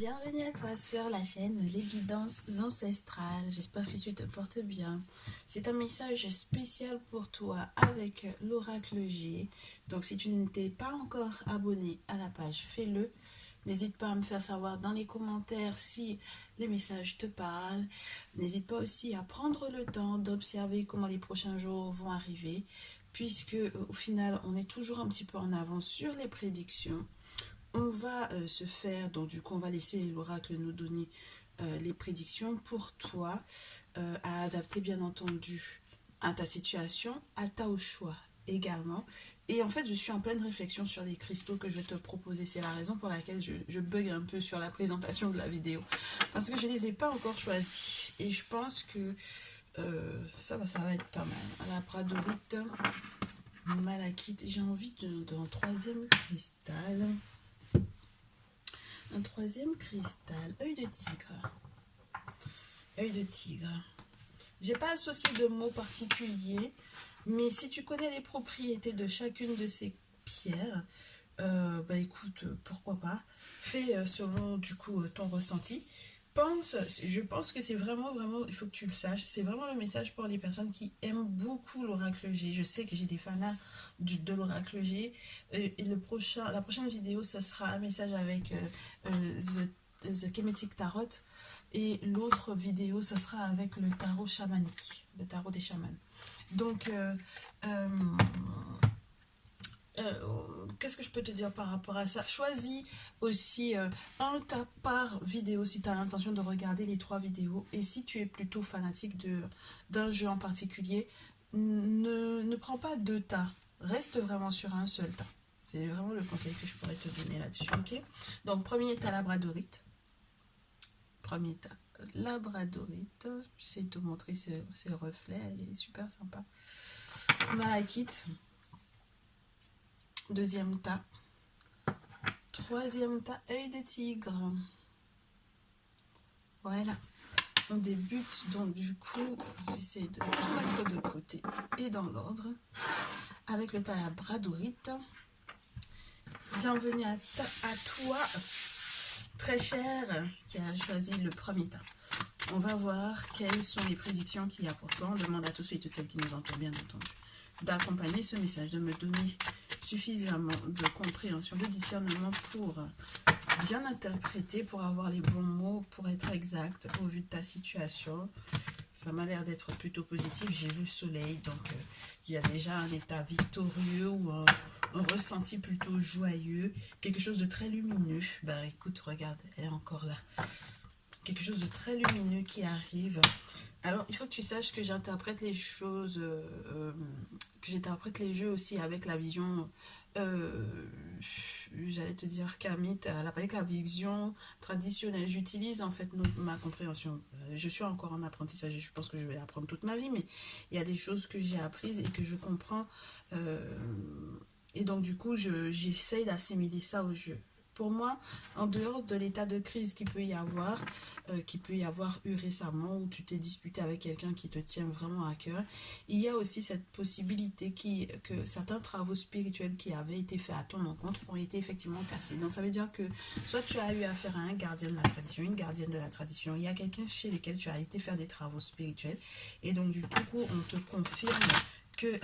Bienvenue à toi sur la chaîne Les Guidances Ancestrales. J'espère que tu te portes bien. C'est un message spécial pour toi avec l'oracle G. Donc si tu ne t'es pas encore abonné à la page, fais-le. N'hésite pas à me faire savoir dans les commentaires si les messages te parlent. N'hésite pas aussi à prendre le temps d'observer comment les prochains jours vont arriver, puisque au final, on est toujours un petit peu en avance sur les prédictions. On va se faire, donc du coup on va laisser l'oracle nous donner les prédictions pour toi, à adapter bien entendu à ta situation, à ta au choix également. Et en fait je suis en pleine réflexion sur les cristaux que je vais te proposer. C'est la raison pour laquelle je bug un peu sur la présentation de la vidéo, parce que je ne les ai pas encore choisis. Et je pense que ça va être pas mal. La bradorite, malachite, j'ai envie d'un troisième cristal. Un troisième cristal, œil de tigre. Œil de tigre. J'ai pas associé de mots particuliers, mais si tu connais les propriétés de chacune de ces pierres, bah écoute, pourquoi pas. Fais selon du coup ton ressenti. Je pense que c'est vraiment, il faut que tu le saches, c'est vraiment le message pour les personnes qui aiment beaucoup l'oracle G. Je sais que j'ai des fanats de l'oracle G. Et la prochaine vidéo, ce sera un message avec The Kemetic Tarot. Et l'autre vidéo, ce sera avec le tarot chamanique, le tarot des chamans. Donc, qu'est-ce que je peux te dire par rapport à ça? Choisis aussi un tas par vidéo si tu as l'intention de regarder les 3 vidéos. Et si tu es plutôt fanatique d'un jeu en particulier, ne prends pas 2 tas. Reste vraiment sur un seul tas. C'est vraiment le conseil que je pourrais te donner là-dessus. Ok. Donc, premier tas, labradorite. Premier tas, labradorite. J'essaie de te montrer ses reflets. Elle est super sympa. Malachite. Deuxième tas. Troisième tas, œil de tigre. Voilà. On débute donc du coup, j'essaie de tout mettre de côté et dans l'ordre. Avec le tas labradorite. Bienvenue à toi, très cher, qui a choisi le premier tas. On va voir quelles sont les prédictions qu'il y a pour toi. On demande à tous ceux et toutes celles qui nous entourent, bien entendu, d'accompagner ce message, de me donner suffisamment de compréhension, de discernement pour bien interpréter, pour avoir les bons mots, pour être exact au vu de ta situation. Ça m'a l'air d'être plutôt positif. J'ai vu le soleil, donc il y a déjà un état victorieux ou un ressenti plutôt joyeux, quelque chose de très lumineux. Bah écoute, regarde, elle est encore là. Quelque chose de très lumineux qui arrive. Alors, il faut que tu saches que j'interprète les choses, que j'interprète les jeux aussi avec la vision, j'allais te dire kamite, avec la vision traditionnelle. J'utilise en fait ma compréhension. Je suis encore en apprentissage, je pense que je vais apprendre toute ma vie, mais il y a des choses que j'ai apprises et que je comprends. Et donc, du coup, j'essaye d'assimiler ça au jeu. Pour moi, en dehors de l'état de crise qu'il peut y avoir eu récemment, où tu t'es disputé avec quelqu'un qui te tient vraiment à cœur, il y a aussi cette possibilité que certains travaux spirituels qui avaient été faits à ton encontre ont été effectivement cassés. Donc ça veut dire que soit tu as eu affaire à un gardien de la tradition, une gardienne de la tradition, il y a quelqu'un chez lequel tu as été faire des travaux spirituels, et donc du coup on te confirme que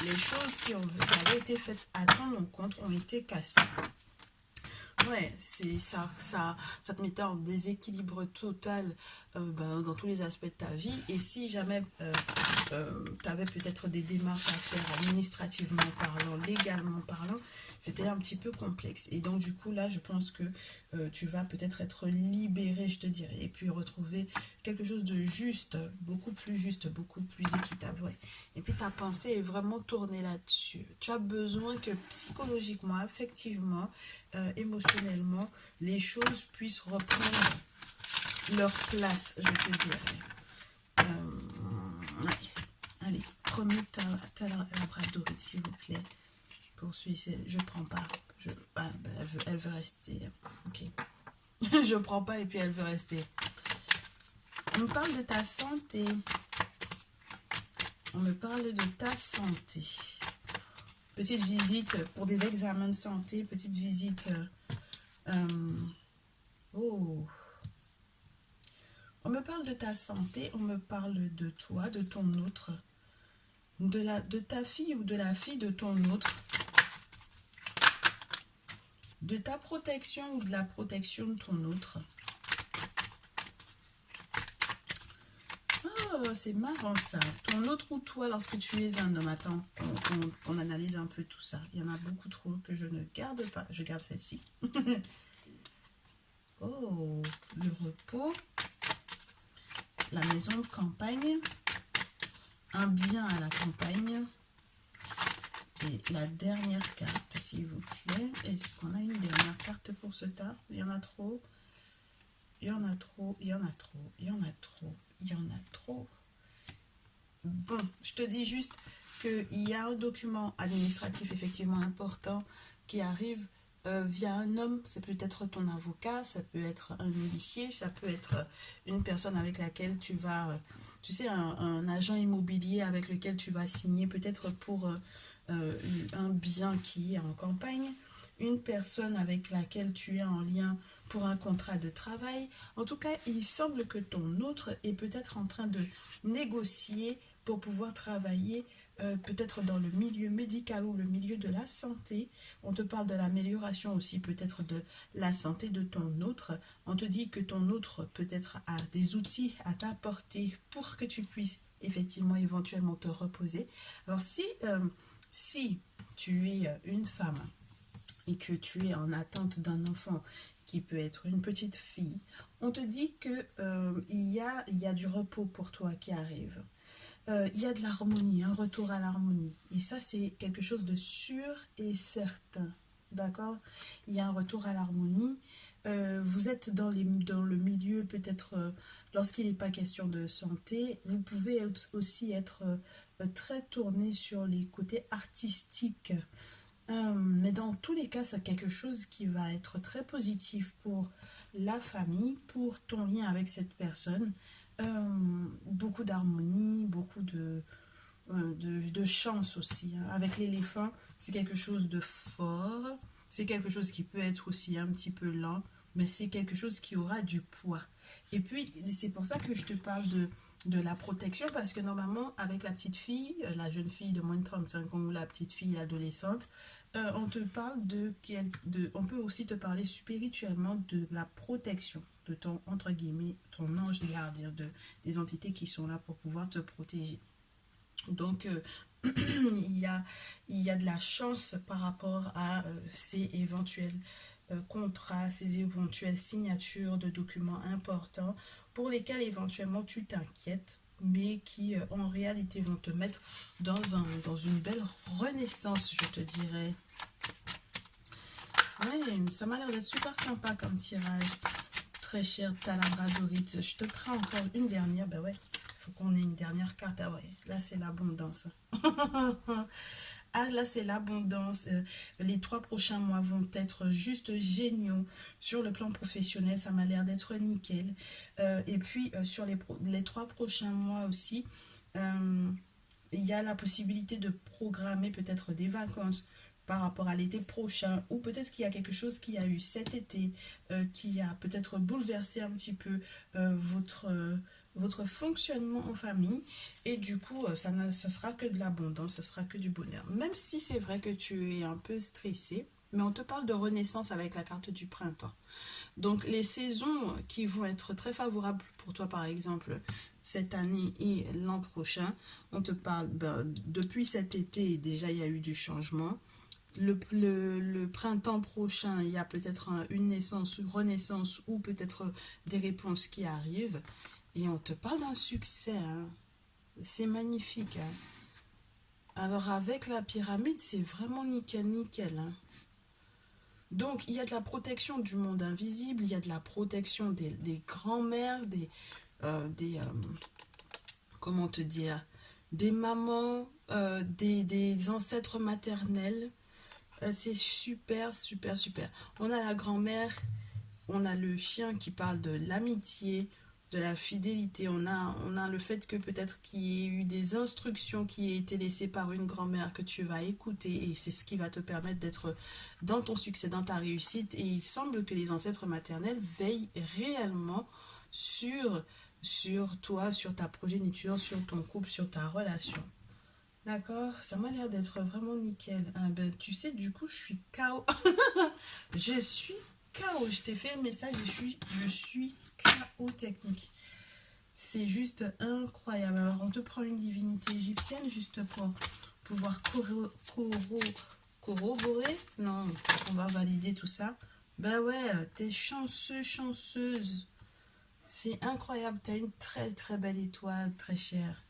les choses qui avaient été faites à ton encontre ont été cassées. Ouais, c'est ça te mettait en déséquilibre total dans tous les aspects de ta vie. Et si jamais tu avais peut-être des démarches à faire administrativement parlant, légalement parlant, c'était un petit peu complexe. Et donc du coup là, je pense que tu vas peut-être être libéré, je te dirais, et puis retrouver quelque chose de juste, beaucoup plus équitable. Ouais. Et puis ta pensée est vraiment tournée là-dessus. Tu as besoin que psychologiquement, affectivement, émotionnellement, les choses puissent reprendre leur place, je te dirais. Ouais. Allez, premier labradorite, s'il vous plaît. Poursuis, je prends pas. Elle veut rester. Ok. Je prends pas et puis elle veut rester. On me parle de ta santé. On me parle de ta santé. Petite visite pour des examens de santé, petite visite parle de ta santé, on me parle de toi, de ton autre, de ta fille ou de la fille de ton autre, de ta protection ou de la protection de ton autre. Oh, c'est marrant ça. Ton autre ou toi lorsque tu es un homme. Attends, on analyse un peu tout ça. Il y en a beaucoup trop que je ne garde pas. Je garde celle-ci. Oh, le repos. La maison de campagne. Un bien à la campagne. Et la dernière carte, s'il vous plaît. Est-ce qu'on a une dernière carte pour ce tas? Il y en a trop. Il y en a trop. Il y en a trop. Il y en a trop. Il y en a trop. Bon, je te dis juste qu'il y a un document administratif effectivement important qui arrive via un homme. C'est peut-être ton avocat, ça peut être un huissier, ça peut être une personne avec laquelle tu vas, tu sais, un agent immobilier avec lequel tu vas signer peut-être pour un bien qui est en campagne, une personne avec laquelle tu es en lien pour un contrat de travail. En tout cas, il semble que ton autre est peut-être en train de négocier pour pouvoir travailler peut-être dans le milieu médical ou le milieu de la santé. On te parle de l'amélioration aussi peut-être de la santé de ton autre. On te dit que ton autre peut-être a des outils à t'apporter pour que tu puisses effectivement éventuellement te reposer. Alors si tu es une femme et que tu es en attente d'un enfant qui peut être une petite fille, on te dit que il y a du repos pour toi qui arrive. Il y a de l'harmonie, un retour à l'harmonie. Et ça, c'est quelque chose de sûr et certain. D'accord? Il y a un retour à l'harmonie. Vous êtes dans le milieu, peut-être, lorsqu'il n'est pas question de santé, vous pouvez aussi être très tourné sur les côtés artistiques. Mais dans tous les cas, c'est quelque chose qui va être très positif pour la famille, pour ton lien avec cette personne. Beaucoup d'harmonie, beaucoup de chance aussi. Hein. Avec l'éléphant, c'est quelque chose de fort. C'est quelque chose qui peut être aussi un petit peu lent, mais c'est quelque chose qui aura du poids. Et puis, c'est pour ça que je te parle de la protection, parce que normalement, avec la petite fille, la jeune fille de moins de 35 ans ou la petite fille adolescente, on te parle on peut aussi te parler spirituellement de la protection de ton, entre guillemets, ton ange gardien, des entités qui sont là pour pouvoir te protéger. Donc, il y a de la chance par rapport à ces éventuels contrats, ces éventuelles signatures de documents importants pour lesquels éventuellement tu t'inquiètes, mais qui en réalité vont te mettre dans une belle renaissance, je te dirais. Ouais, ça m'a l'air d'être super sympa comme tirage. Très cher Talabradorite. Je te prends encore une dernière. Ben ouais, il faut qu'on ait une dernière carte. Ah ouais, là c'est l'abondance. Ah là c'est l'abondance. Les 3 prochains mois vont être juste géniaux. Sur le plan professionnel, ça m'a l'air d'être nickel. Et puis sur les 3 prochains mois aussi, il y a la possibilité de programmer peut-être des vacances par rapport à l'été prochain, ou peut-être qu'il y a quelque chose qui a eu cet été qui a peut-être bouleversé un petit peu votre fonctionnement en famille, et du coup ça sera que de l'abondance, ça sera que du bonheur, même si c'est vrai que tu es un peu stressé, mais on te parle de renaissance avec la carte du printemps. Donc les saisons qui vont être très favorables pour toi, par exemple cette année et l'an prochain, on te parle depuis cet été déjà il y a eu du changement. Le printemps prochain, il y a peut-être une naissance, une renaissance, ou peut-être des réponses qui arrivent. Et on te parle d'un succès. Hein. C'est magnifique. Hein. Alors avec la pyramide, c'est vraiment nickel, nickel. Hein. Donc il y a de la protection du monde invisible, il y a de la protection des grands-mères, comment te dire, des mamans, des ancêtres maternels. C'est super, super, super. On a la grand-mère, on a le chien qui parle de l'amitié, de la fidélité. On a le fait que peut-être qu'il y ait eu des instructions qui aient été laissées par une grand-mère que tu vas écouter, et c'est ce qui va te permettre d'être dans ton succès, dans ta réussite. Et il semble que les ancêtres maternels veillent réellement sur sur toi, sur ta progéniture, sur ton couple, sur ta relation. D'accord? Ça m'a l'air d'être vraiment nickel. Ah ben, tu sais, du coup, je suis KO. Je suis KO. Je t'ai fait le message, je suis KO technique. C'est juste incroyable. Alors, on te prend une divinité égyptienne juste pour pouvoir corroborer. Non, on va valider tout ça. Ben ouais, t'es chanceux, chanceuse. C'est incroyable. T'as une très très belle étoile, très chère.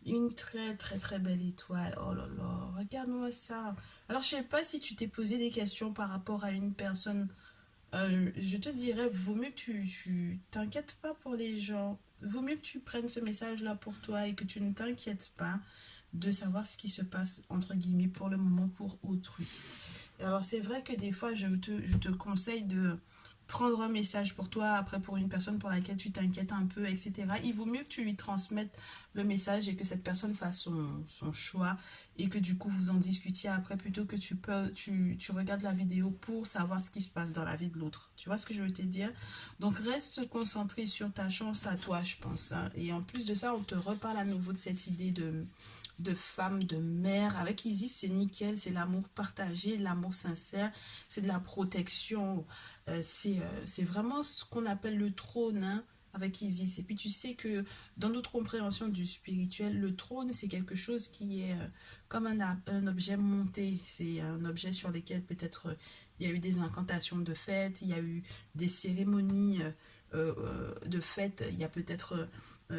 Une très très très belle étoile. Oh là là, regarde-moi ça. Alors, je sais pas si tu t'es posé des questions par rapport à une personne. Je te dirais, vaut mieux que tu t'inquiètes pas pour les gens. Vaut mieux que tu prennes ce message-là pour toi et que tu ne t'inquiètes pas de savoir ce qui se passe, entre guillemets, pour le moment pour autrui. Alors, c'est vrai que des fois, je te conseille de prendre un message pour toi, après pour une personne pour laquelle tu t'inquiètes un peu, etc. Il vaut mieux que tu lui transmettes le message et que cette personne fasse son choix et que du coup vous en discutiez après plutôt que tu regardes la vidéo pour savoir ce qui se passe dans la vie de l'autre. Tu vois ce que je veux te dire? Donc reste concentré sur ta chance à toi, je pense, hein. Et en plus de ça, on te reparle à nouveau de cette idée de femme, de mère. Avec Isis, c'est nickel, c'est l'amour partagé, l'amour sincère, c'est de la protection. C'est vraiment ce qu'on appelle le trône, hein, avec Isis. Et puis tu sais que dans notre compréhension du spirituel, le trône, c'est quelque chose qui est comme un objet monté. C'est un objet sur lequel peut-être il y a eu des incantations de fête, il y a eu des cérémonies de fête, il y a peut-être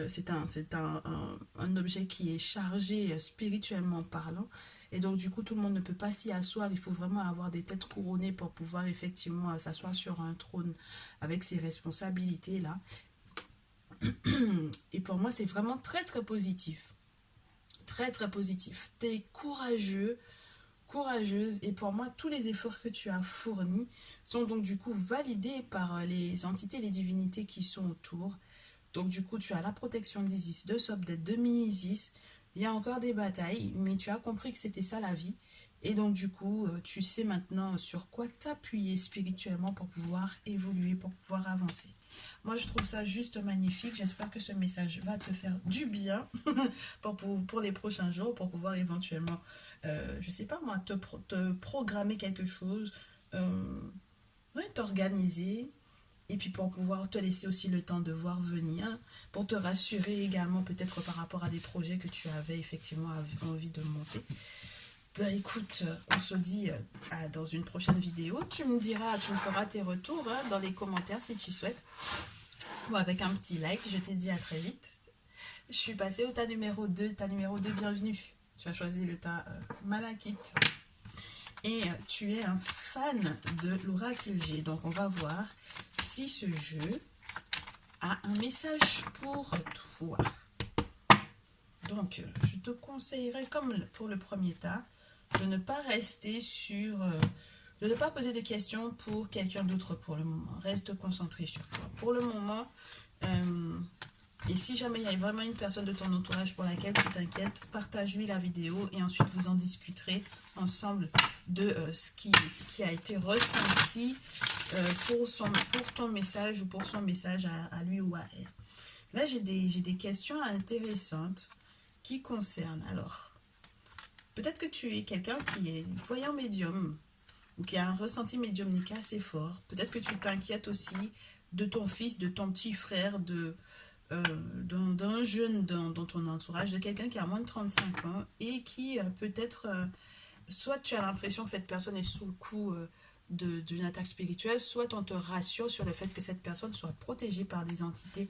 c'est un objet qui est chargé spirituellement parlant. Et donc, du coup, tout le monde ne peut pas s'y asseoir. Il faut vraiment avoir des têtes couronnées pour pouvoir effectivement s'asseoir sur un trône avec ses responsabilités-là. Et pour moi, c'est vraiment très, très positif. Très, très positif. Tu es courageux, courageuse. Et pour moi, tous les efforts que tu as fournis sont donc du coup validés par les entités, les divinités qui sont autour. Donc du coup, tu as la protection d'Isis, de Sobdet, de Mini-Isis. Il y a encore des batailles, mais tu as compris que c'était ça la vie. Et donc du coup, tu sais maintenant sur quoi t'appuyer spirituellement pour pouvoir évoluer, pour pouvoir avancer. Moi, je trouve ça juste magnifique. J'espère que ce message va te faire du bien pour les prochains jours, pour pouvoir éventuellement, je sais pas moi, te programmer quelque chose, ouais, t'organiser, et puis pour pouvoir te laisser aussi le temps de voir venir, pour te rassurer également peut-être par rapport à des projets que tu avais effectivement envie de monter. Ben écoute, on se dit dans une prochaine vidéo. Tu me diras, tu me feras tes retours hein, dans les commentaires si tu souhaites. Bon, avec un petit like, je te dis à très vite. Je suis passée au tas numéro 2. Tas numéro 2, bienvenue. Tu as choisi le tas Malakite. Et tu es un fan de l'oracle G. Donc on va voir si ce jeu a un message pour toi. Donc je te conseillerais, comme pour le premier tas, de ne pas rester sur... de ne pas poser de questions pour quelqu'un d'autre pour le moment. Reste concentré sur toi. Pour le moment, et si jamais il y a vraiment une personne de ton entourage pour laquelle tu t'inquiètes, partage-lui la vidéo et ensuite vous en discuterez ensemble de ce qui a été ressenti pour ton message ou pour son message à lui ou à elle. Là, j'ai des questions intéressantes qui concernent. Alors, peut-être que tu es quelqu'un qui est voyant médium ou qui a un ressenti médiumnique assez fort. Peut-être que tu t'inquiètes aussi de ton fils, de ton petit frère, d'un jeune dans ton entourage, de quelqu'un qui a moins de 35 ans et qui peut-être, soit tu as l'impression que cette personne est sous le coup d'une attaque spirituelle, soit on te rassure sur le fait que cette personne soit protégée par des entités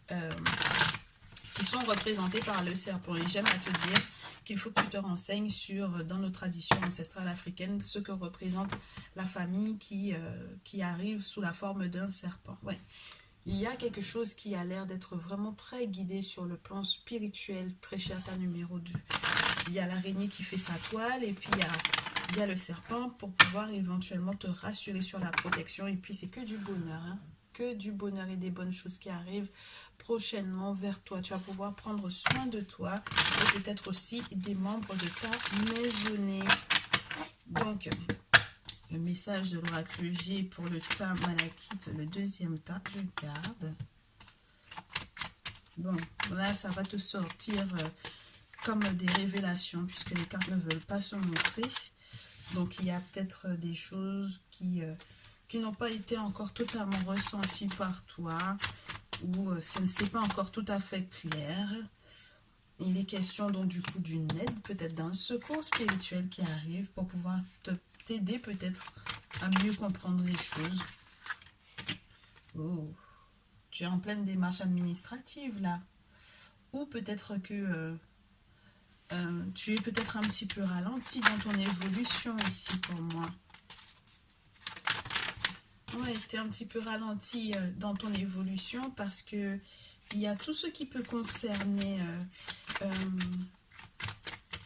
qui sont représentées par le serpent. Et j'aime à te dire qu'il faut que tu te renseignes sur, dans nos traditions ancestrales africaines, ce que représente la famille qui arrive sous la forme d'un serpent. Ouais. Il y a quelque chose qui a l'air d'être vraiment très guidé sur le plan spirituel, très cher ta numéro 2. Il y a l'araignée qui fait sa toile et puis il y a le serpent pour pouvoir éventuellement te rassurer sur la protection. Et puis c'est que du bonheur, hein, que du bonheur et des bonnes choses qui arrivent prochainement vers toi. Tu vas pouvoir prendre soin de toi et peut-être aussi des membres de ta maisonnée. Donc... le message de l'oracle G pour le tas Malakite, le deuxième tas, je garde. Bon, là, ça va te sortir comme des révélations, puisque les cartes ne veulent pas se montrer. Donc, il y a peut-être des choses qui n'ont pas été encore totalement ressenties par toi, ou ça ne s'est pas encore tout à fait clair. Il est question donc du coup d'une aide, peut-être d'un secours spirituel qui arrive pour pouvoir t'aider peut-être à mieux comprendre les choses. Oh, tu es en pleine démarche administrative là. Ou peut-être que tu es peut-être un petit peu ralenti dans ton évolution ici pour moi. Oui, tu es un petit peu ralenti dans ton évolution parce que il y a tout ce qui peut concerner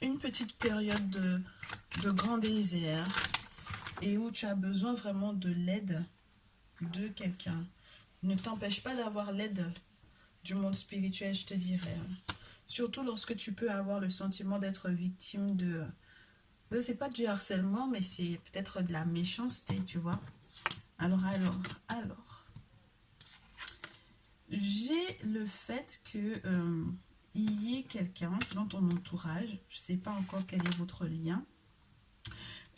une petite période de grand désert et où tu as besoin vraiment de l'aide de quelqu'un. Ne t'empêche pas d'avoir l'aide du monde spirituel, je te dirais. Surtout lorsque tu peux avoir le sentiment d'être victime de... C'est pas du harcèlement, mais c'est peut-être de la méchanceté, tu vois. Alors, j'ai le fait que il y ait quelqu'un dans ton entourage, je ne sais pas encore quel est votre lien,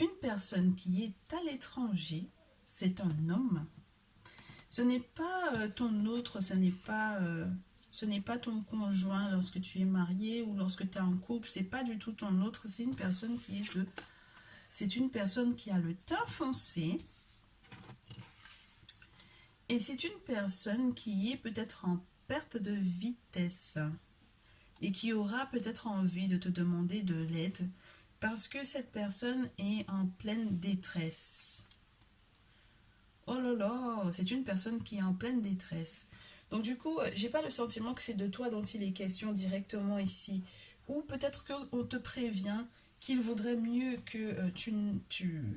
une personne qui est à l'étranger, c'est un homme. Ce n'est pas ton autre, ce n'est pas ton conjoint lorsque tu es marié ou lorsque tu es en couple, c'est pas du tout ton autre, c'est une personne qui est c'est une personne qui a le teint foncé et c'est une personne qui est peut-être en perte de vitesse et qui aura peut-être envie de te demander de l'aide parce que cette personne est en pleine détresse. Oh là là, c'est une personne qui est en pleine détresse. Donc du coup, j'ai pas le sentiment que c'est de toi dont il est question directement ici. Ou peut-être qu'on te prévient qu'il vaudrait mieux que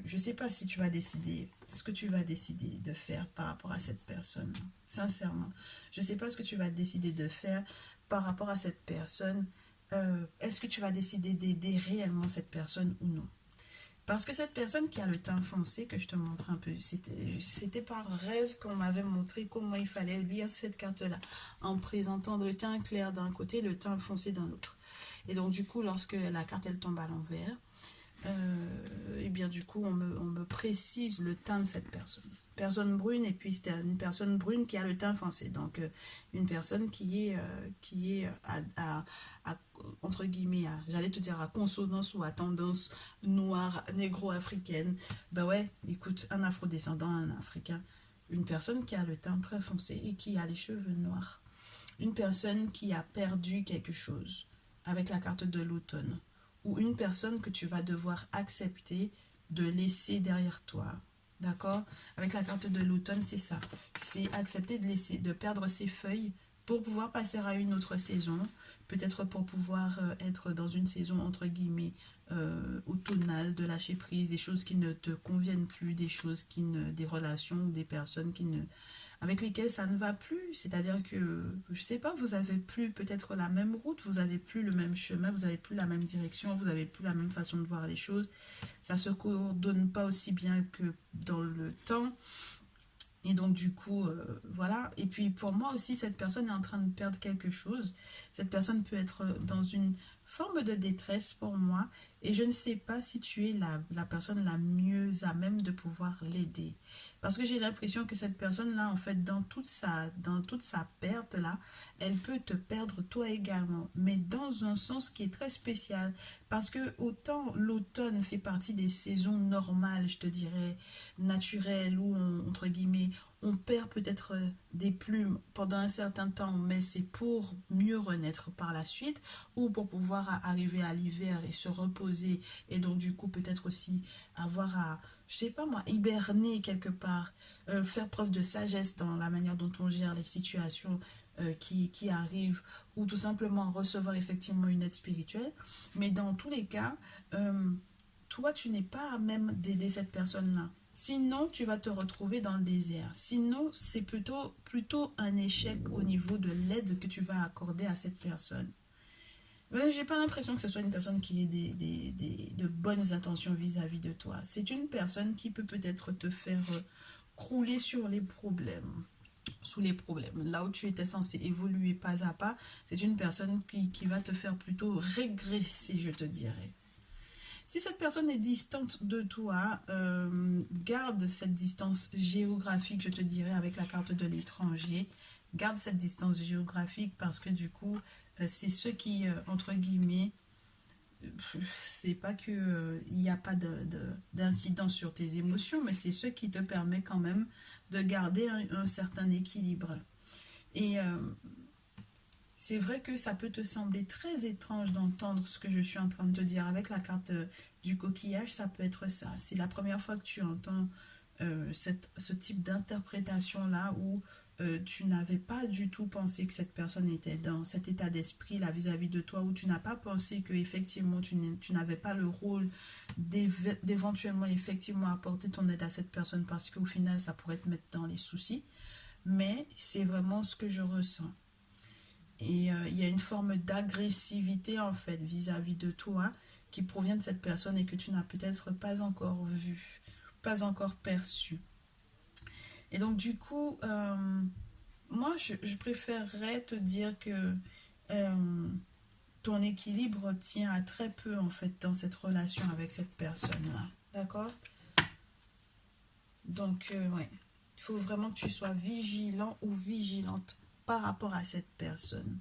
je sais pas si tu vas décider ce que tu vas décider de faire par rapport à cette personne. Sincèrement, je sais pas ce que tu vas décider de faire par rapport à cette personne. Est-ce que tu vas décider d'aider réellement cette personne ou non? Parce que cette personne qui a le teint foncé, que je te montre un peu, c'était par rêve qu'on m'avait montré comment il fallait lire cette carte-là, en présentant le teint clair d'un côté, le teint foncé d'un autre. Et donc du coup, lorsque la carte elle tombe à l'envers, et bien du coup, on me précise le teint de cette personne. Personne brune, et puis c'est une personne brune qui a le teint foncé. Donc, une personne qui est entre guillemets, j'allais te dire à consonance ou à tendance noire, négro-africaine. Ben ouais, écoute, un afrodescendant, un africain, une personne qui a le teint très foncé et qui a les cheveux noirs. Une personne qui a perdu quelque chose avec la carte de l'automne. Ou une personne que tu vas devoir accepter de laisser derrière toi. D'accord? Avec la carte de l'automne, c'est ça. C'est accepter de perdre ses feuilles pour pouvoir passer à une autre saison. Peut-être pour pouvoir être dans une saison, entre guillemets, automnale, de lâcher prise, des choses qui ne te conviennent plus, des relations ou des personnes avec lesquelles ça ne va plus. C'est-à-dire que, je sais pas, vous avez plus peut-être la même route, vous avez plus le même chemin, vous avez plus la même direction, vous avez plus la même façon de voir les choses. Ça se coordonne pas aussi bien que dans le temps. Et donc du coup, voilà. Et puis pour moi aussi, cette personne est en train de perdre quelque chose. Cette personne peut être dans une forme de détresse pour moi. Et je ne sais pas si tu es la personne la mieux à même de pouvoir l'aider. Parce que j'ai l'impression que cette personne-là, en fait, dans toute sa perte-là, elle peut te perdre toi également. Mais dans un sens qui est très spécial. Parce que autant l'automne fait partie des saisons normales, je te dirais, naturelles, où entre guillemets, on perd peut-être des plumes pendant un certain temps, mais c'est pour mieux renaître par la suite ou pour pouvoir arriver à l'hiver et se reposer et donc du coup peut-être aussi avoir à, je sais pas moi, hiberner quelque part, faire preuve de sagesse dans la manière dont on gère les situations qui arrivent ou tout simplement recevoir effectivement une aide spirituelle. Mais dans tous les cas, toi tu n'es pas à même d'aider cette personne-là. Sinon, tu vas te retrouver dans le désert. Sinon, c'est plutôt un échec au niveau de l'aide que tu vas accorder à cette personne. Mais j'ai pas l'impression que ce soit une personne qui ait de bonnes intentions vis-à-vis de toi. C'est une personne qui peut peut-être te faire crouler sur les problèmes. sous les problèmes. Là où tu étais censé évoluer pas à pas, c'est une personne qui va te faire plutôt régresser, je te dirais. Si cette personne est distante de toi, garde cette distance géographique, je te dirais, avec la carte de l'étranger. Garde cette distance géographique parce que du coup, c'est ceux qui, entre guillemets, c'est pas que il n'y a pas d'incidence sur tes émotions, mais c'est ce qui te permet quand même de garder un certain équilibre. Et c'est vrai que ça peut te sembler très étrange d'entendre ce que je suis en train de te dire avec la carte du coquillage, ça peut être ça. C'est la première fois que tu entends ce type d'interprétation-là où tu n'avais pas du tout pensé que cette personne était dans cet état d'esprit là vis-à-vis de toi, où tu n'as pas pensé que effectivement tu n'avais pas le rôle d'éventuellement effectivement apporter ton aide à cette personne parce qu'au final ça pourrait te mettre dans les soucis. Mais c'est vraiment ce que je ressens. Et il y a une forme d'agressivité en fait vis-à-vis de toi qui provient de cette personne et que tu n'as peut-être pas encore vu, pas encore perçu. Et donc du coup, moi je préférerais te dire que euh, ton équilibre tient à très peu en fait dans cette relation avec cette personne-là. D'accord? Donc ouais, il faut vraiment que tu sois vigilant ou vigilante par rapport à cette personne.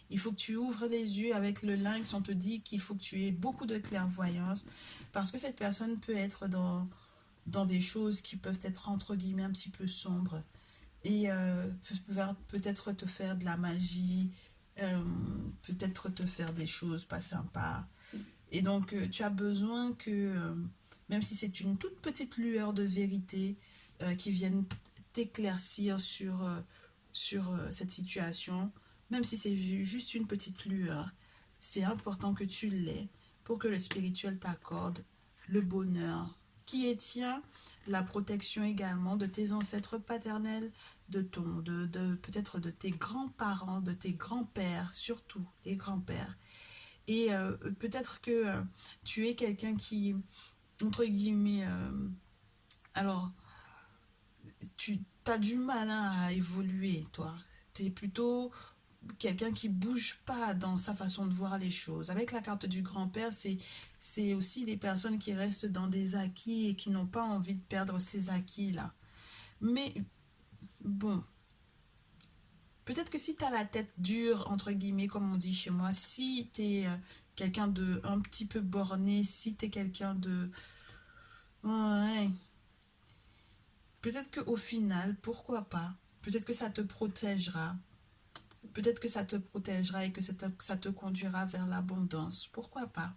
Il faut que tu ouvres les yeux avec le lynx. On te dit qu'il faut que tu aies beaucoup de clairvoyance parce que cette personne peut être dans des choses qui peuvent être entre guillemets un petit peu sombres et peut-être te faire de la magie, euh, peut-être te faire des choses pas sympas. Et donc tu as besoin que, même si c'est une toute petite lueur de vérité qui vienne t'éclaircir sur cette situation, même si c'est juste une petite lueur, c'est important que tu l'aies pour que le spirituel t'accorde le bonheur qui est tien, la protection également de tes ancêtres paternels, peut-être de tes grands-parents, de tes grands-pères, surtout les grands-pères. Et peut-être que tu es quelqu'un qui, entre guillemets, alors, tu as du mal hein, à évoluer, toi. Tu es plutôt quelqu'un qui bouge pas dans sa façon de voir les choses. Avec la carte du grand-père, c'est aussi les personnes qui restent dans des acquis et qui n'ont pas envie de perdre ces acquis-là. Mais bon, peut-être que si tu as la tête dure, entre guillemets, comme on dit chez moi, si tu es quelqu'un de un petit peu borné, si tu es quelqu'un de... Ouais, peut-être qu'au final, pourquoi pas? Peut-être que ça te protégera. Peut-être que ça te protégera et que ça te conduira vers l'abondance. Pourquoi pas?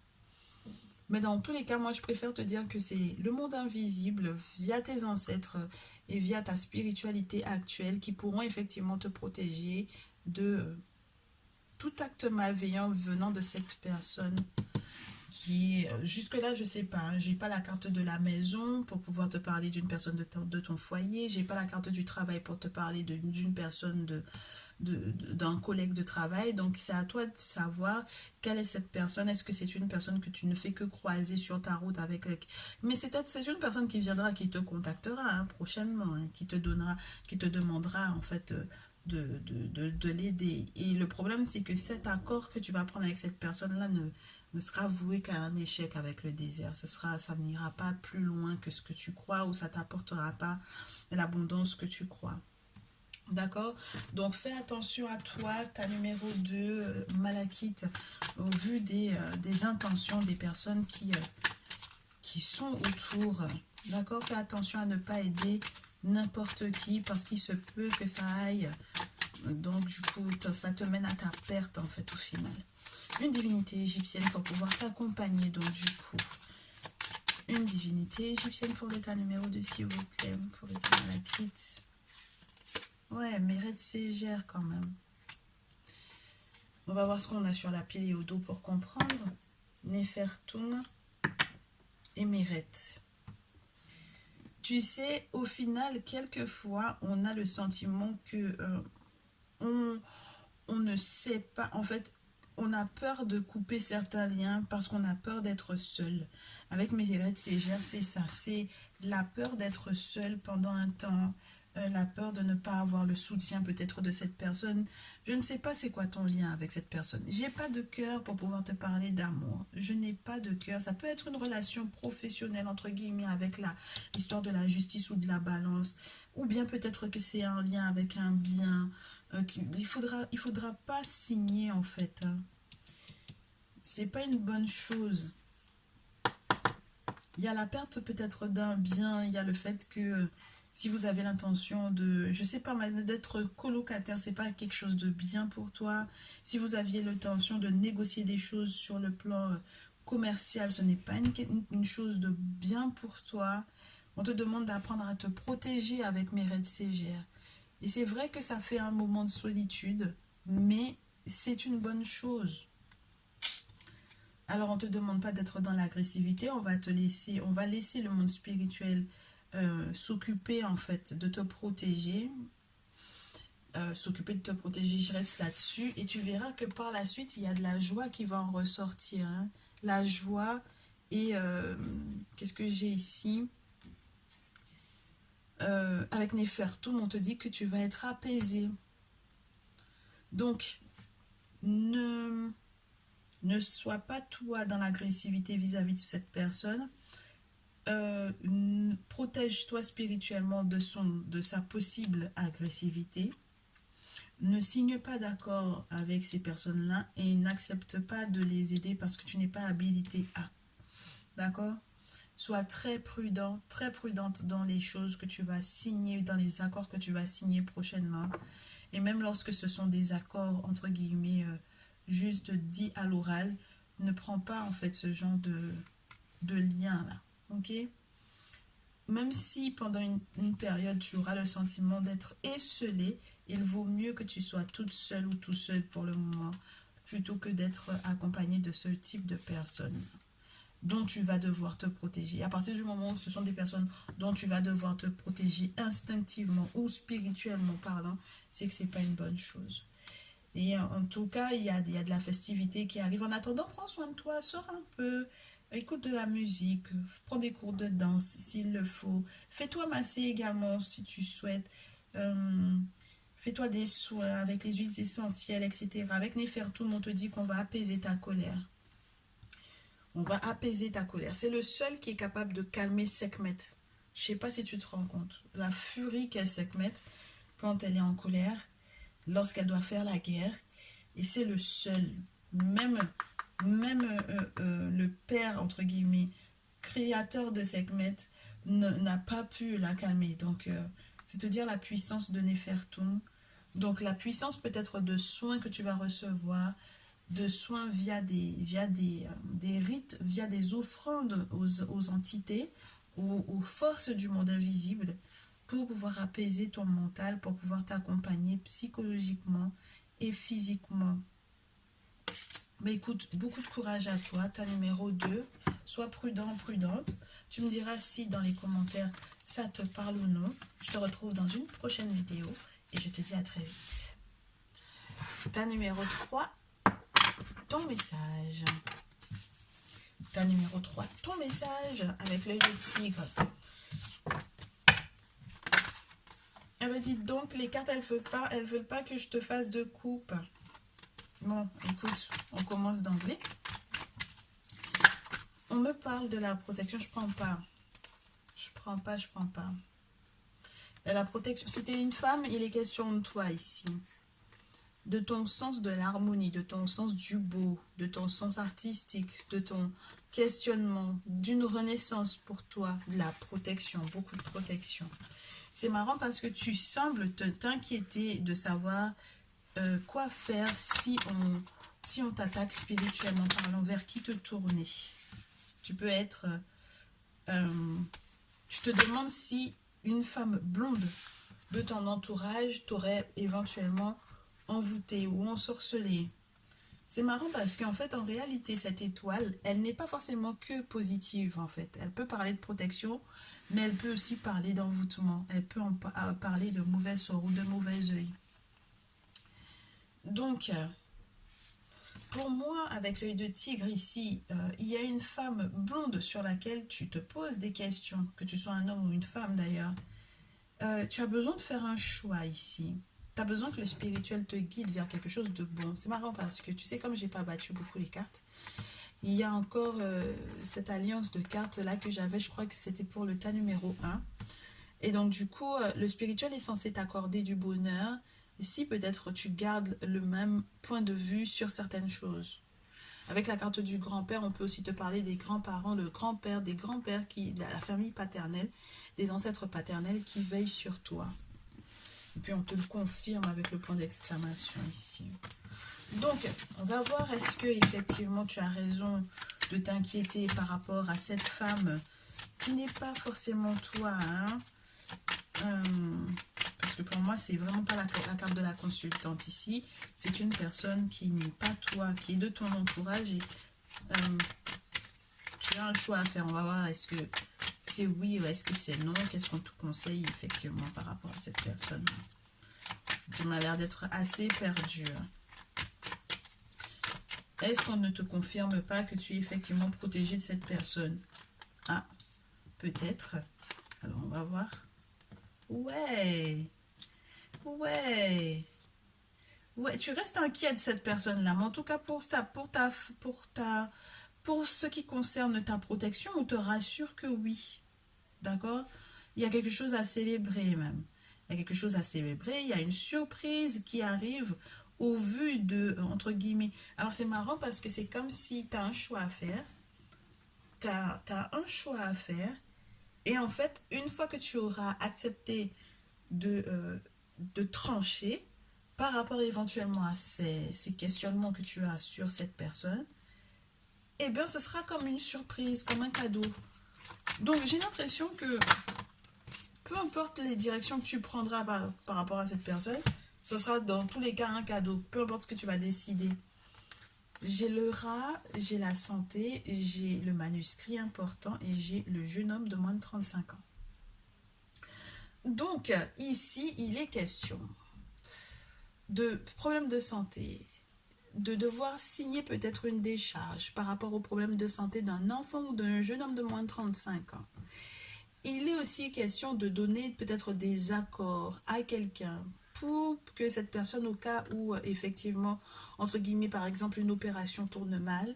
Mais dans tous les cas, moi, je préfère te dire que c'est le monde invisible, via tes ancêtres et via ta spiritualité actuelle, qui pourront effectivement te protéger de tout acte malveillant venant de cette personne qui, jusque-là, je sais pas, hein, j'ai pas la carte de la maison pour pouvoir te parler d'une personne de ton foyer, j'ai pas la carte du travail pour te parler d'une personne d'un collègue de travail. Donc, c'est à toi de savoir quelle est cette personne. Est-ce que c'est une personne que tu ne fais que croiser sur ta route avec... Mais c'est une personne qui viendra, qui te contactera hein, prochainement, hein, qui te donnera, qui te demandera en fait de l'aider. Et le problème, c'est que cet accord que tu vas prendre avec cette personne-là ne sera voué qu'à un échec avec le désert. Ça n'ira pas plus loin que ce que tu crois ou ça t'apportera pas l'abondance que tu crois. D'accord? Donc fais attention à toi, ta numéro 2 Malachite, au vu des intentions des personnes qui sont autour. D'accord? Fais attention à ne pas aider n'importe qui parce qu'il se peut que ça aille. Donc du coup, ça te mène à ta perte en fait au final. Une divinité égyptienne pour pouvoir t'accompagner. Donc du coup, une divinité égyptienne pour l'état numéro 2 s'il vous plaît. Pour l'état Malachite. Ouais, Mérette Ségère quand même. On va voir ce qu'on a sur la pile et au dos pour comprendre. Néfertum et Mérette. Tu sais, au final, quelquefois, on a le sentiment que on ne sait pas. En fait, on a peur de couper certains liens parce qu'on a peur d'être seul. Avec Mérette Ségère, c'est ça. C'est la peur d'être seul pendant un temps. la peur de ne pas avoir le soutien peut-être de cette personne. Je ne sais pas c'est quoi ton lien avec cette personne. J'ai pas de cœur pour pouvoir te parler d'amour. Je n'ai pas de cœur. Ça peut être une relation professionnelle, entre guillemets, avec l'histoire de la justice ou de la balance. Ou bien peut-être que c'est un lien avec un bien. Il faudra pas signer, en fait. Hein. C'est pas une bonne chose. Il y a la perte peut-être d'un bien, il y a le fait que si vous avez l'intention de, je sais pas, d'être colocataire, c'est pas quelque chose de bien pour toi. Si vous aviez l'intention de négocier des choses sur le plan commercial, ce n'est pas une chose de bien pour toi. On te demande d'apprendre à te protéger avec mes raids CGR. Et c'est vrai que ça fait un moment de solitude, mais c'est une bonne chose. Alors, on ne te demande pas d'être dans l'agressivité, on va laisser le monde spirituel s'occuper en fait de te protéger. S'occuper de te protéger, je reste là-dessus. Et tu verras que par la suite, il y a de la joie qui va en ressortir. Hein. La joie et qu'est-ce que j'ai ici avec Néfertum, on te dit que tu vas être apaisé. Donc, ne sois pas toi dans l'agressivité vis-à-vis de cette personne. Protège-toi spirituellement de sa possible agressivité. Ne signe pas d'accord avec ces personnes-là et n'accepte pas de les aider parce que tu n'es pas habilité à. D'accord? Sois très prudent, très prudente dans les choses que tu vas signer, dans les accords que tu vas signer prochainement. Et même lorsque ce sont des accords, entre guillemets, juste dits à l'oral, ne prends pas en fait ce genre de lien-là. Ok? Même si pendant une période, tu auras le sentiment d'être esselé, il vaut mieux que tu sois toute seule ou tout seul pour le moment, plutôt que d'être accompagné de ce type de personnes dont tu vas devoir te protéger. À partir du moment où ce sont des personnes dont tu vas devoir te protéger instinctivement ou spirituellement parlant, c'est que ce n'est pas une bonne chose. Et en tout cas, il y a de la festivité qui arrive. En attendant, prends soin de toi, sors un peu, écoute de la musique, prends des cours de danse s'il le faut. Fais-toi masser également si tu souhaites. Euh, Fais-toi des soins avec les huiles essentielles, etc. Avec Néfertum, on te dit qu'on va apaiser ta colère. On va apaiser ta colère. C'est le seul qui est capable de calmer Sekhmet. Je ne sais pas si tu te rends compte. La furie qu'elle Sekhmet quand elle est en colère, lorsqu'elle doit faire la guerre. Et c'est le seul. Même le père, entre guillemets, créateur de Sekhmet, n'a pas pu la calmer. Donc, c'est te dire la puissance de Néfertum. Donc, la puissance peut-être de soins que tu vas recevoir, de soins via des rites, via des offrandes aux entités, aux forces du monde invisible, pour pouvoir apaiser ton mental, pour pouvoir t'accompagner psychologiquement et physiquement. Mais écoute, beaucoup de courage à toi, ta numéro 2. Sois prudent, prudente. Tu me diras si dans les commentaires ça te parle ou non. Je te retrouve dans une prochaine vidéo et je te dis à très vite. Ta numéro 3, ton message. Ta numéro 3, ton message avec l'œil de tigre. Elle me dit donc, les cartes, elles veulent pas que je te fasse de coupe. Bon, écoute, on commence d'emblée. On me parle de la protection, je prends pas. Je prends pas. La protection, si t'es une femme, il est question de toi ici. De ton sens de l'harmonie, de ton sens du beau, de ton sens artistique, de ton questionnement, d'une renaissance pour toi, de la protection, beaucoup de protection. C'est marrant parce que tu sembles t'inquiéter de savoir quoi faire si on t'attaque spirituellement parlant, vers qui te tourner. Tu peux être... tu te demandes si une femme blonde de ton entourage t'aurait éventuellement envoûté ou ensorcelé. C'est marrant parce qu'en fait, en réalité, cette étoile, elle n'est pas forcément que positive, en fait. Elle peut parler de protection, mais elle peut aussi parler d'envoûtement. Elle peut parler de mauvais sort ou de mauvais œil. Donc, pour moi, avec l'œil de tigre ici, il y a une femme blonde sur laquelle tu te poses des questions, que tu sois un homme ou une femme d'ailleurs. tu as besoin de faire un choix ici. Tu as besoin que le spirituel te guide vers quelque chose de bon. C'est marrant parce que tu sais, comme j'ai pas battu beaucoup les cartes, il y a encore cette alliance de cartes là que j'avais, je crois que c'était pour le tas numéro 1. Et donc du coup, le spirituel est censé t'accorder du bonheur si peut-être tu gardes le même point de vue sur certaines choses. Avec la carte du grand-père, on peut aussi te parler des grands-parents, le grand-père, des grands-pères, la famille paternelle, des ancêtres paternels qui veillent sur toi. Et puis on te le confirme avec le point d'exclamation ici. Donc, on va voir est-ce que effectivement tu as raison de t'inquiéter par rapport à cette femme qui n'est pas forcément toi, hein. Parce que pour moi, c'est vraiment pas la carte de la consultante ici. C'est une personne qui n'est pas toi, qui est de ton entourage et tu as un choix à faire. On va voir est-ce que c'est oui ou est-ce que c'est non. Qu'est-ce qu'on te conseille effectivement par rapport à cette personne. Tu m'as l'air d'être assez perdu. Est-ce qu'on ne te confirme pas que tu es effectivement protégé de cette personne? Ah, peut-être. Alors, on va voir. Ouais. Ouais. Ouais, tu restes inquiet de cette personne-là. Mais en tout cas, pour ce qui concerne ta protection, on te rassure que oui. D'accord? Il y a quelque chose à célébrer même. Il y a quelque chose à célébrer. Il y a une surprise qui arrive au vu de, entre guillemets. Alors, c'est marrant parce que c'est comme si tu as un choix à faire. Tu as un choix à faire. Et en fait, une fois que tu auras accepté de trancher par rapport éventuellement à ces questionnements que tu as sur cette personne, eh bien, ce sera comme une surprise, comme un cadeau. Donc, j'ai l'impression que peu importe les directions que tu prendras par rapport à cette personne, ce sera dans tous les cas un cadeau, peu importe ce que tu vas décider. J'ai le rat, j'ai la santé, j'ai le manuscrit important et j'ai le jeune homme de moins de 35 ans. Donc, ici, il est question de problèmes de santé, de devoir signer peut-être une décharge par rapport aux problèmes de santé d'un enfant ou d'un jeune homme de moins de 35 ans. Il est aussi question de donner peut-être des accords à quelqu'un pour que cette personne, au cas où effectivement, entre guillemets, par exemple, une opération tourne mal,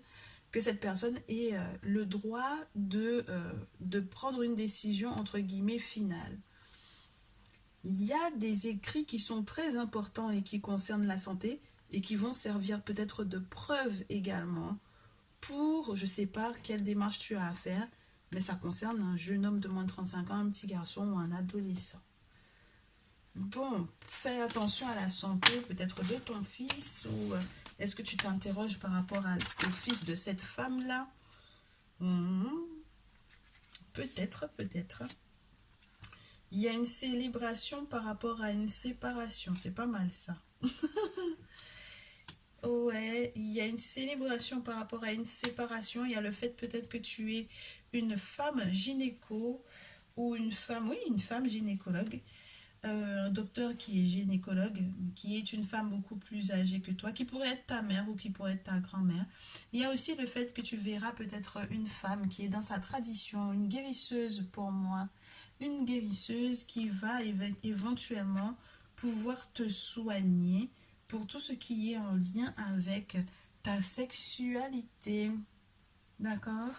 que cette personne ait le droit de prendre une décision, entre guillemets, finale. Il y a des écrits qui sont très importants et qui concernent la santé et qui vont servir peut-être de preuve également pour, je ne sais pas quelle démarche tu as à faire, mais ça concerne un jeune homme de moins de 35 ans, un petit garçon ou un adolescent. Bon, fais attention à la santé peut-être de ton fils ou est-ce que tu t'interroges par rapport au fils de cette femme-là? Peut-être, peut-être. Il y a une célébration par rapport à une séparation. C'est pas mal ça. Ouais, il y a une célébration par rapport à une séparation. Il y a le fait peut-être que tu es une femme gynéco ou une femme, oui, une femme gynécologue. Un docteur qui est gynécologue, qui est une femme beaucoup plus âgée que toi, qui pourrait être ta mère ou qui pourrait être ta grand-mère. Il y a aussi le fait que tu verras peut-être une femme qui est dans sa tradition, une guérisseuse pour moi, une guérisseuse qui va éventuellement pouvoir te soigner pour tout ce qui est en lien avec ta sexualité. D'accord?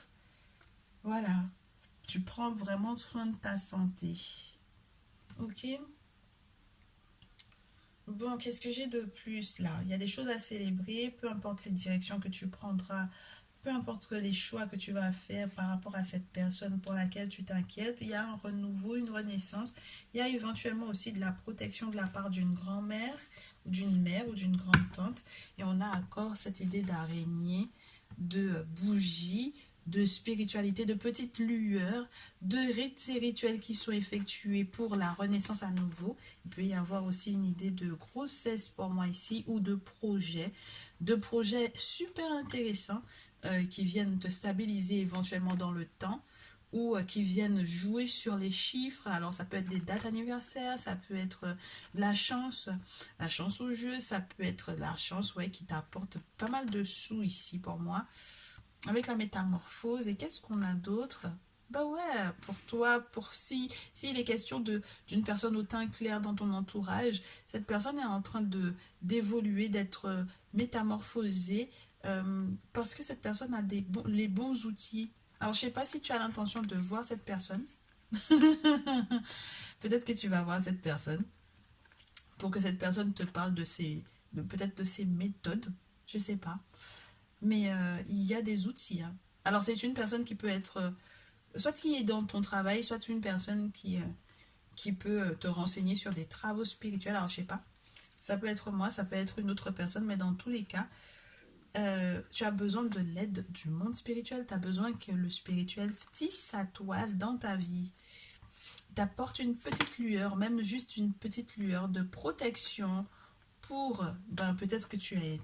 Voilà. Tu prends vraiment soin de ta santé. Ok? Bon, qu'est-ce que j'ai de plus là? Il y a des choses à célébrer, peu importe les directions que tu prendras, peu importe les choix que tu vas faire par rapport à cette personne pour laquelle tu t'inquiètes, il y a un renouveau, une renaissance. Il y a éventuellement aussi de la protection de la part d'une grand-mère, d'une mère ou d'une grande-tante. Et on a encore cette idée d'araignée, de bougie, de spiritualité, de petites lueurs, de rites et rituels qui sont effectués pour la renaissance à nouveau. Il peut y avoir aussi une idée de grossesse pour moi ici ou de projets super intéressants qui viennent te stabiliser éventuellement dans le temps ou qui viennent jouer sur les chiffres. Alors ça peut être des dates anniversaires, ça peut être de la chance au jeu, ça peut être de la chance ouais, qui t'apporte pas mal de sous ici pour moi. Avec la métamorphose, et qu'est-ce qu'on a d'autre? Bah ouais, pour toi, s'il est question d'une personne au teint clair dans ton entourage, cette personne est en train d'évoluer, d'être métamorphosée, parce que cette personne a les bons outils. Alors, je sais pas si tu as l'intention de voir cette personne. Peut-être que tu vas voir cette personne pour que cette personne te parle peut-être de ses méthodes. Je sais pas. Mais il y a des outils, hein. Alors, c'est une personne qui peut être soit qui est dans ton travail, soit une personne qui peut te renseigner sur des travaux spirituels. Alors, je sais pas, ça peut être moi, ça peut être une autre personne, mais dans tous les cas, tu as besoin de l'aide du monde spirituel. Tu as besoin que le spirituel tisse sa toile dans ta vie, t'apporte une petite lueur, même juste une petite lueur de protection pour, ben, peut-être que tu es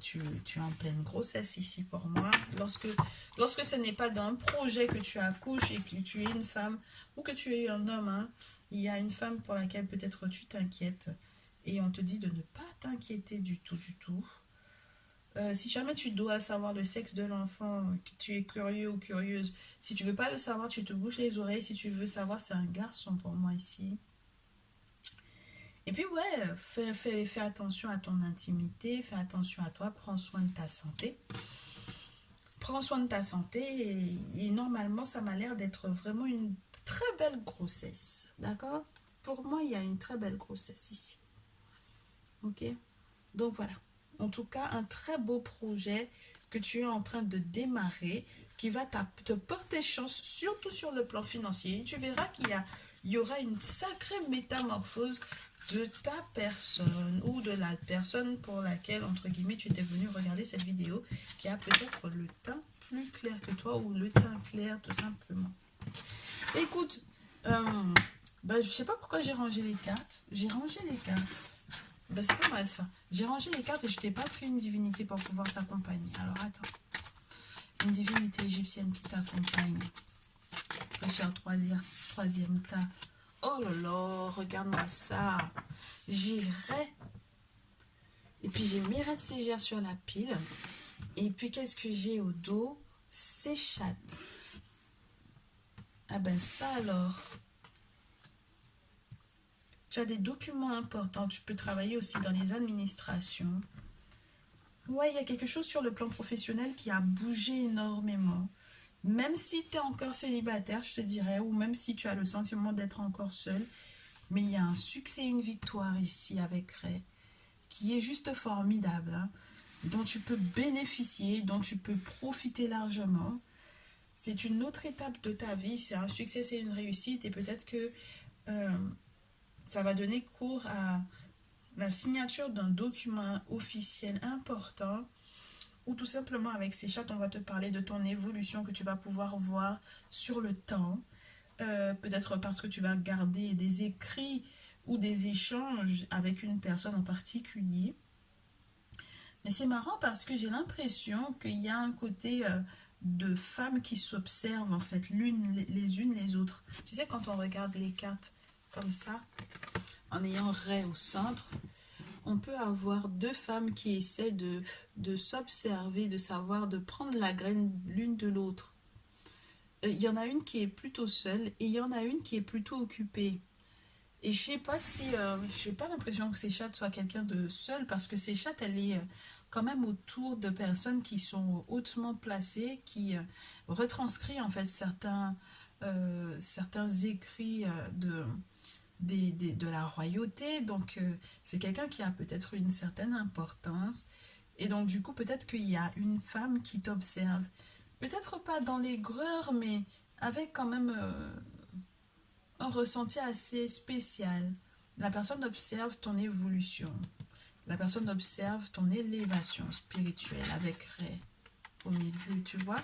en pleine grossesse ici pour moi. Lorsque ce n'est pas d'un projet que tu accouches et que tu es une femme ou que tu es un homme, hein, il y a une femme pour laquelle peut-être tu t'inquiètes et on te dit de ne pas t'inquiéter du tout, du tout. Si jamais tu dois savoir le sexe de l'enfant, que tu es curieux ou curieuse, si tu veux pas le savoir, tu te bouches les oreilles. Si tu veux savoir, c'est un garçon pour moi ici. Et puis ouais, fais attention à ton intimité, fais attention à toi, prends soin de ta santé. Prends soin de ta santé et normalement, ça m'a l'air d'être vraiment une très belle grossesse. D'accord? Pour moi, il y a une très belle grossesse ici. Ok? Donc voilà. En tout cas, un très beau projet que tu es en train de démarrer qui va te porter chance, surtout sur le plan financier. Et tu verras il y aura une sacrée métamorphose de ta personne ou de la personne pour laquelle, entre guillemets, tu étais venu regarder cette vidéo, qui a peut-être le teint plus clair que toi ou le teint clair tout simplement. Écoute, je sais pas pourquoi j'ai rangé les cartes. J'ai rangé les cartes. Ben, c'est pas mal ça. J'ai rangé les cartes et je t'ai pas pris une divinité pour pouvoir t'accompagner. Alors attends. Une divinité égyptienne qui t'accompagne. Fraîcheur troisième tas. Oh là là, regarde-moi ça. J'irai. Et puis j'ai Miret Ségère sur la pile. Et puis qu'est-ce que j'ai au dos? Séchate. Ah ben ça alors. Tu as des documents importants. Tu peux travailler aussi dans les administrations. Ouais, il y a quelque chose sur le plan professionnel qui a bougé énormément. Même si tu es encore célibataire, je te dirais, ou même si tu as le sentiment d'être encore seul, mais il y a un succès et une victoire ici avec Ray, qui est juste formidable, hein, dont tu peux bénéficier, dont tu peux profiter largement. C'est une autre étape de ta vie, c'est un succès, c'est une réussite, et peut-être que euh, ça va donner cours à la signature d'un document officiel important, ou tout simplement avec ces chats, on va te parler de ton évolution que tu vas pouvoir voir sur le temps. Peut-être parce que tu vas garder des écrits ou des échanges avec une personne en particulier. Mais c'est marrant parce que j'ai l'impression qu'il y a un côté de femmes qui s'observent en fait les unes les autres. Tu sais, quand on regarde les cartes comme ça, en ayant Ray au centre, on peut avoir deux femmes qui essaient de s'observer, de savoir, de prendre la graine l'une de l'autre. Il y en a une qui est plutôt seule et il y en a une qui est plutôt occupée. Et je sais pas si, j'ai pas l'impression que Séchat soit quelqu'un de seul parce que Séchat, elle est quand même autour de personnes qui sont hautement placées, qui retranscrit en fait certains écrits de la royauté. Donc, c'est quelqu'un qui a peut-être une certaine importance. Et donc, du coup, peut-être qu'il y a une femme qui t'observe. Peut-être pas dans l'aigreur, mais avec quand même un ressenti assez spécial. La personne observe ton évolution. La personne observe ton élévation spirituelle avec Ray au milieu, tu vois.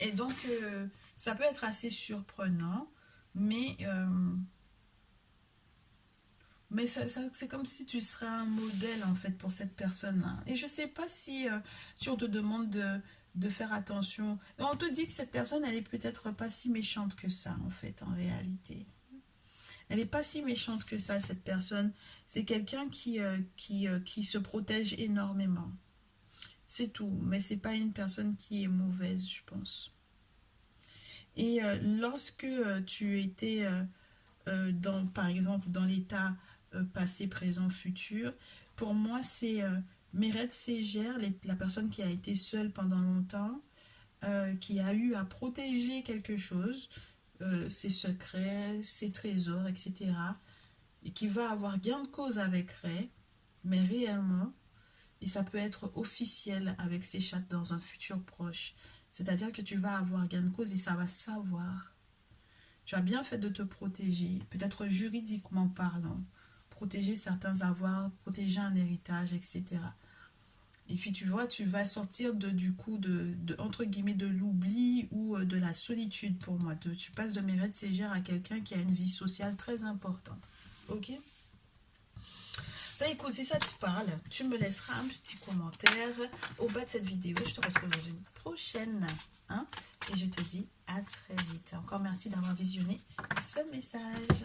Et donc, ça peut être assez surprenant, mais... Mais c'est comme si tu serais un modèle en fait pour cette personne-là. Et je sais pas si on te demande de faire attention. On te dit que cette personne, elle est peut-être pas si méchante que ça en fait, en réalité. Elle n'est pas si méchante que ça, cette personne. C'est quelqu'un qui se protège énormément. C'est tout. Mais c'est pas une personne qui est mauvaise, je pense. Et lorsque tu étais, par exemple, dans l'état passé, présent, futur, pour moi, c'est Meretz Seger, la personne qui a été seule pendant longtemps, qui a eu à protéger quelque chose, ses secrets, ses trésors, etc. Et qui va avoir gain de cause avec Ray, mais réellement, et ça peut être officiel avec ses chattes dans un futur proche. C'est-à-dire que tu vas avoir gain de cause et ça va savoir. Tu as bien fait de te protéger, peut-être juridiquement parlant, protéger certains avoirs, protéger un héritage, etc. Et puis tu vois, tu vas sortir du coup entre guillemets de l'oubli ou de la solitude pour moi. Tu passes de Meretz Seger à quelqu'un qui a une vie sociale très importante. Ok? Ben écoute, si ça te parle, tu me laisseras un petit commentaire au bas de cette vidéo. Je te retrouve dans une prochaine. Hein? Et je te dis à très vite. Encore merci d'avoir visionné ce message.